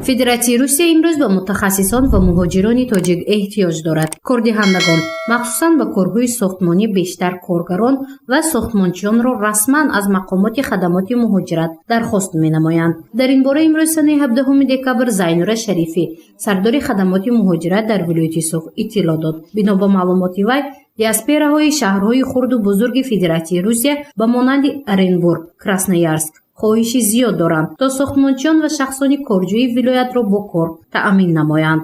Федератсияи Руссия имрӯз ба мутахассисон ва муҳоҷирони тоҷик эҳтиёҷ дорад. Кордиҳандагон, махсусан ба корҳои сохтмонӣ бештар коргарон ва сохтмончиёнро расман аз мақомоти хадамоти муҳоҷират дархост менамоянд. Дар ин бора имрӯз санаи 17 декабр Зайнура Шарифӣ, сардори хадамоти муҳоҷират дар вилояти Суғ иттилоъ дод. Бино ба маълумоти вай, диаспораҳои шаҳрҳои хурду бузурги Федератсияи Руссия ба монанди Оренбург, Красноярск хоҳиши зиёд доранд, то сохтмончиён ва шахсони корҷӯи вилоятро бо кор таъмин намоянд.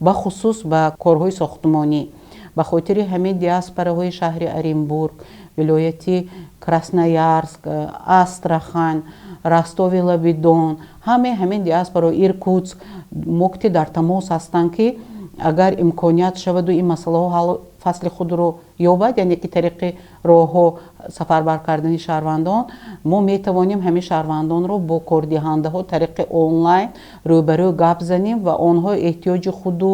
ба хусус ба корҳои сохтмонӣ ба хотири ҳамин диаспораҳои шаҳри Оренбург, вилояти Красноярск, Астрахань, Ростови-на-Дон, ҳамин диаспора Иркутск мукти дар тамос ҳастанд ки агар имконият шаваду ин масъалаҳо фасли худро ёбад, яъне ки тариқи роҳу сафарбар кардани шаҳрвандон, мо метавонем ҳамин шаҳрвандонро бо кордиҳандаҳо тариқи онлайн рӯбарӯ гап занем ва онҳо эҳтиёҷи худу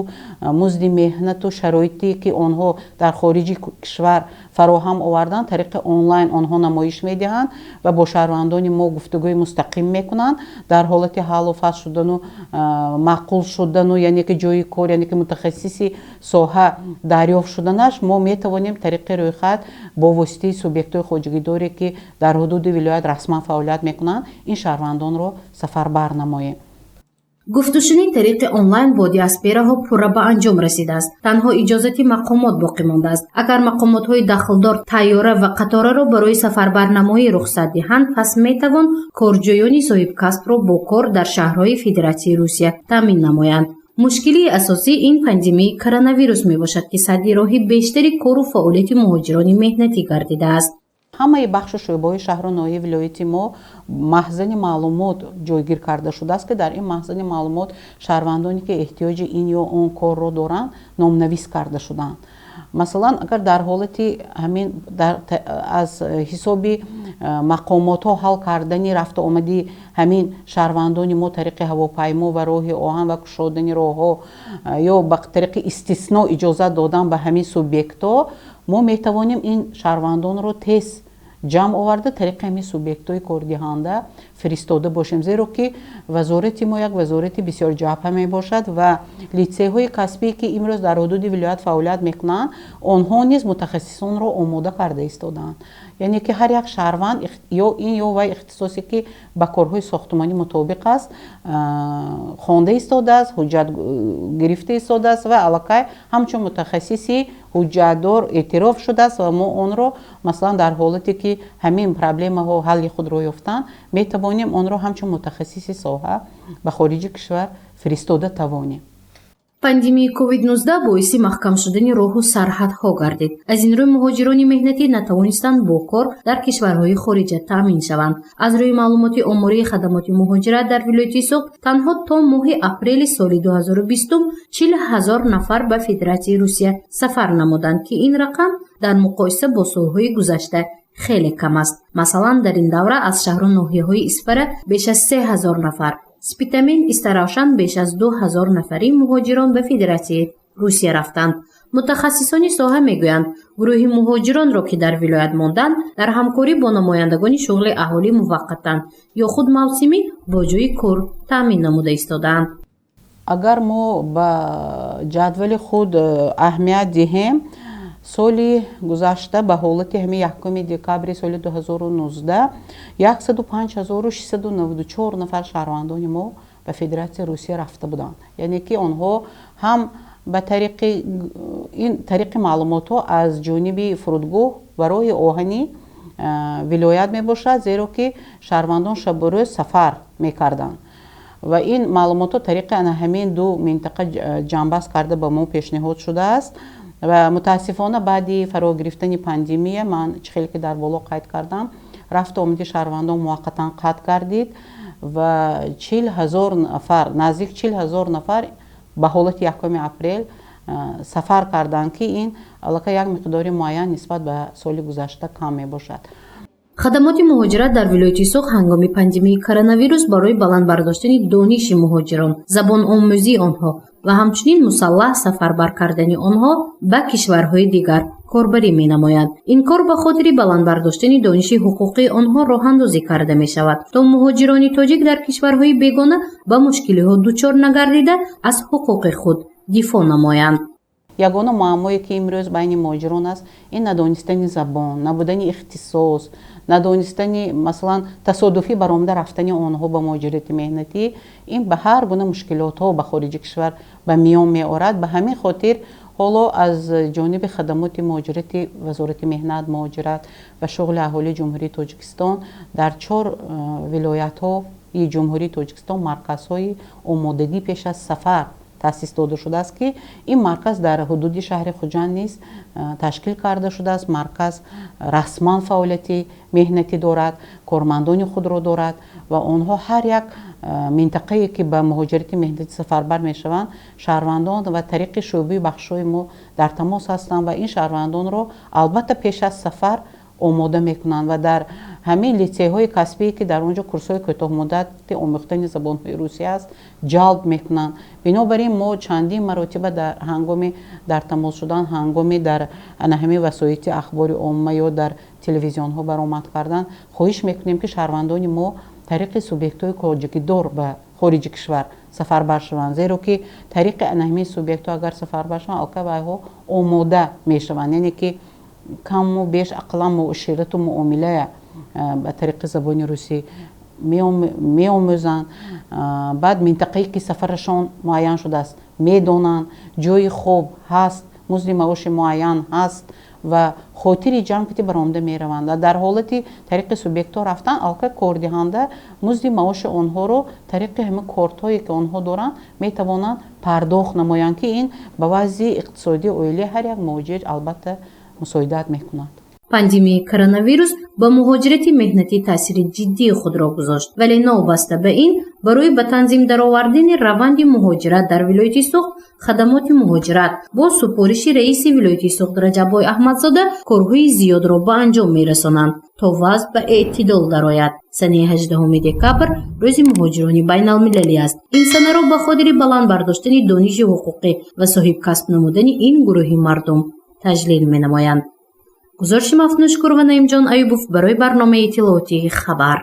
музди меҳнату шароити ки онҳо дар хориҷи кишвар фароҳам оварданд тариқи онлайн онҳо намоиш медиҳанд ва бо шаҳрвандони мо гуфтугӯи мустақим мекунанд дар ҳолати ҳаллу фасл шудану маъқул шудану, яъне ки ҷои кор, яъне ки мутахассиси соҳа дарёфт шуданаш, мо метавонем тариқи рӯйхат бо воситаи субъектҳои хоҷигидоре ки дар ҳудуди вилоят расман фаъолият мекунанд ин шаҳрвандонро сафарбар намоем. гуфтушуни тариқи онлайн бо диаспораҳо пурра ба анҷом расидааст. Танҳо иҷозати мақомот боқӣ мондааст. Агар мақомотҳои дахлдор тайёра ва қатораро барои сафарбарнамоӣ рухсат диҳанд, пас метавон корҷоёни соҳибкасбро бо кор дар шаҳрҳои Федератсияи Руссия таъмин намоянд. мушкили асосӣ ин пандемияи коронавирус мебошад ки садди роҳи бештари кору фаъолияти муҳоҷирони меҳнатӣ гардидааст. ҳамаи бахшу шӯъбаҳои шаҳру ноҳияи вилояти мо маҳзани маълумот ҷойгир карда шудааст ки дар ин маҳзани маълумот шаҳрвандоне ки эҳтиёҷи ин ё он корро доранд номнавис карда шуданд. масалан агар дар ҳолати ҳамин аз ҳисоби мақомотҳо ҳал кардани рафту омади ҳамин шаҳрвандони мо тариқи ҳавопаймо ва роҳи оҳан ва кушодани роҳҳо ё ба тариқи истисно иҷозат додан ба ҳамин субъектҳо, мо метавонем ин шаҳрвандонро тез ҷамъ оварда тариқи ҳамин субъектҳои кордиҳанда фиристода бошем, зеро ки вазорати мо як вазорати бисёр ҷабҳа мебошад ва литсейҳои касбие ки имрӯз дар ҳудуди вилоят фаъолият мекунанд, онҳо низ мутахассисонро омода карда истодаанд. яъне ки ҳар як шаҳрванд ё ин ё вай ихтисосе ки ба корҳои сохтмонӣ мутобиқ аст хонда истодааст, ҳуҷҷат гирифта истодааст ва аллакай ҳамчун мутахассиси ҳуҷҷатдор эътироф шудааст ва мо онро масалан дар ҳолате ки ҳамин проблемаҳо ҳалли худро ёфтанд, метавонем онро ҳамчун мутахассиси соҳа ба хориҷи кишвар фиристода тавонем. пандемияи COVID-19 боиси махкам шудани роҳу сарҳадҳо гардид. Аз ин рӯй муҳоҷирони меҳнатӣ натавонистанд бо кор дар кишварҳои хориҷа таъмин шаванд. Аз рӯи маълумоти омории хадамоти муҳоҷират дар вилояти Суғ, танҳо то моҳи апрели соли 2020 40,000 нафар ба Федератсияи Руссия сафар намуданд ки ин рақам дар муқоиса бо солҳои гузашта хеле кам аст. масалан дар ин давра аз шаҳру ноҳияҳои Испара беш аз 3,000 нафар, Спитамин, Истаравшан беш аз 2,000 нафари муҳоҷирон ба Федератсияи Руссия рафтанд. мутахассисони соҳа мегӯянд, гурӯҳи муҳоҷиронро ки дар вилоят монданд, дар ҳамкорӣ бо намояндагони шуғли аҳолӣ муваққатан ё худ мавсимӣ бо ҷойи кор таъмин намуда истодаанд. агар мо ба ҷадвали худ аҳамият диҳем, соли гузашта ба ҳолати ҳамин 1 декабри соли 2019 105694 нафар шаҳрвандони мо ба Федератсияи Руссия рафта буданд. яъне ки онҳо ҳам ба тариқи маълумотҳо аз ҷониби фурудгоҳ ва роҳи оҳанӣ вилоят мебошад, зеро ки шаҳрвандон шабурӯз сафар мекарданд ва ин маълумотҳо тариқи ана ҳамин ду минтақа ҷамъбаст карда ба мо пешниҳод шудааст ва мутаассифона баъди фаро гирифтани пандемия, ман чихеле ки дар боло қайд кардам, рафту омади шаҳрвандон муваққатан қатъ гардид ва 40,000 нафар, наздик 40,000 нафар ба ҳолати 1 апрел сафар карданд ки ин аллакай як миқдори муайян нисбат ба соли гузашта кам мебошад. хадамоти муҳоҷират дар вилояти суғ ҳангоми пандемияи коронавирус барои баланд бардоштани дониши муҳоҷирон, забономӯзии онҳо ва ҳамчунин мусаллаҳ сафарбар кардани онҳо ба кишварҳои дигар корбарӣ менамоянд. ин кор ба хотири баланд бардоштани дониши ҳуқуқии онҳо роҳандозӣ карда мешавад, то муҳоҷирони тоҷик дар кишварҳои бегона ба мушкилиҳо дучор нагардида аз ҳуқуқи худ дифоъ намоянд. ягона муаммое ки имрӯз байни муҳоҷирон аст, ин надонистани забон, набудани ихтисос, надонистани масалан тасодуфӣ баромада рафтани онҳо ба муҳоҷирати меҳнатӣ, ин ба ҳар гуна мушкилотҳо ба хориҷи кишвар ба миён меорад. ба ҳамин хотир ҳоло аз ҷониби хадамоти муҳоҷирати вазорати меҳнат, муҳоҷират ва шуғли аҳолии ҷумҳурии Тоҷикистон дар 4 вилоятҳои ҷумҳурии Тоҷикистон марказҳои омодагӣ пеш аз сафар таъсис дода шудааст ки ин марказ дар ҳудуди шаҳри хуҷанд низ ташкил карда шудааст. марказ расман фаъолияти меҳнатӣ дорад, кормандони худро дорад ва онҳо ҳар як минтақае ки ба муҳоҷирати меҳнатӣ сафарбар мешаванд, шаҳрвандон ва тариқи шӯъбаи бахшҳои мо дар тамос ҳастанд ва ин шаҳрвандонро албатта пеш аз сафар омода мекунанд ва дар ҳамин литсейҳои касбие ки дар онҷо курсҳои кӯтоҳмуддати омӯхтани забонҳои русия аст ҷалб мекунанд. бинобар ин мо чандин маротиба дар тамос шудан, ҳангоми дар ҳамин васоити ахбори омма ё дар телевизионҳо баромад кардан хоҳиш мекунем ки шаҳрвандони мо тариқи субъектҳои коҷикидор ба хориҷи кишвар сафарбар шаванд, зеро ки тариқи ҳамин субъектҳо агар сафарбар шаванд алка байҳо омода мешаванд, яъне ки каму беш ақлан муоширату муомилая ба тариқи забони русӣ меомӯзанд. баъд минтақае ки сафарашон муайян шудааст медонанд, ҷои хоб ҳаст, музди маоши муайян ҳаст ва хотири ҷамъ баромада мераванд. дар ҳолати тариқи субъектҳо рафтан алка кордиҳанда музди маоши онҳоро тариқи ҳамин кортҳое ки онҳо доранд метавонанд пардохт намоянд ки ин ба вазъи иқтисодии оилаи ҳар як муҳоҷир албатта мусоидат мекунад. пандемияи коронавирус ба муҳоҷирати меҳнатӣ таъсири ҷиддии худро гузошт, вале новаста ба ин барои ба танзим даровардани раванди муҳоҷират дар вилояти суғ хадамоти муҳоҷират бо супориши раиси вилояти суғ раҷаббой аҳмадзода корҳои зиёдро ба анҷом мерасонанд то вазъ ба эътидол дарояд. санаи 18 декабр рӯзи муҳоҷирони байналмилалӣ аст. ин санаро ба хотири баланд бардоштани дониши ҳуқуқӣ ва соҳибкасб намудани ин гурӯҳи мардум таҷлил менамоянд. Гузориши Мафнушкур ва Наимҷон Аюбов барои барномаи иттилоотии хабар.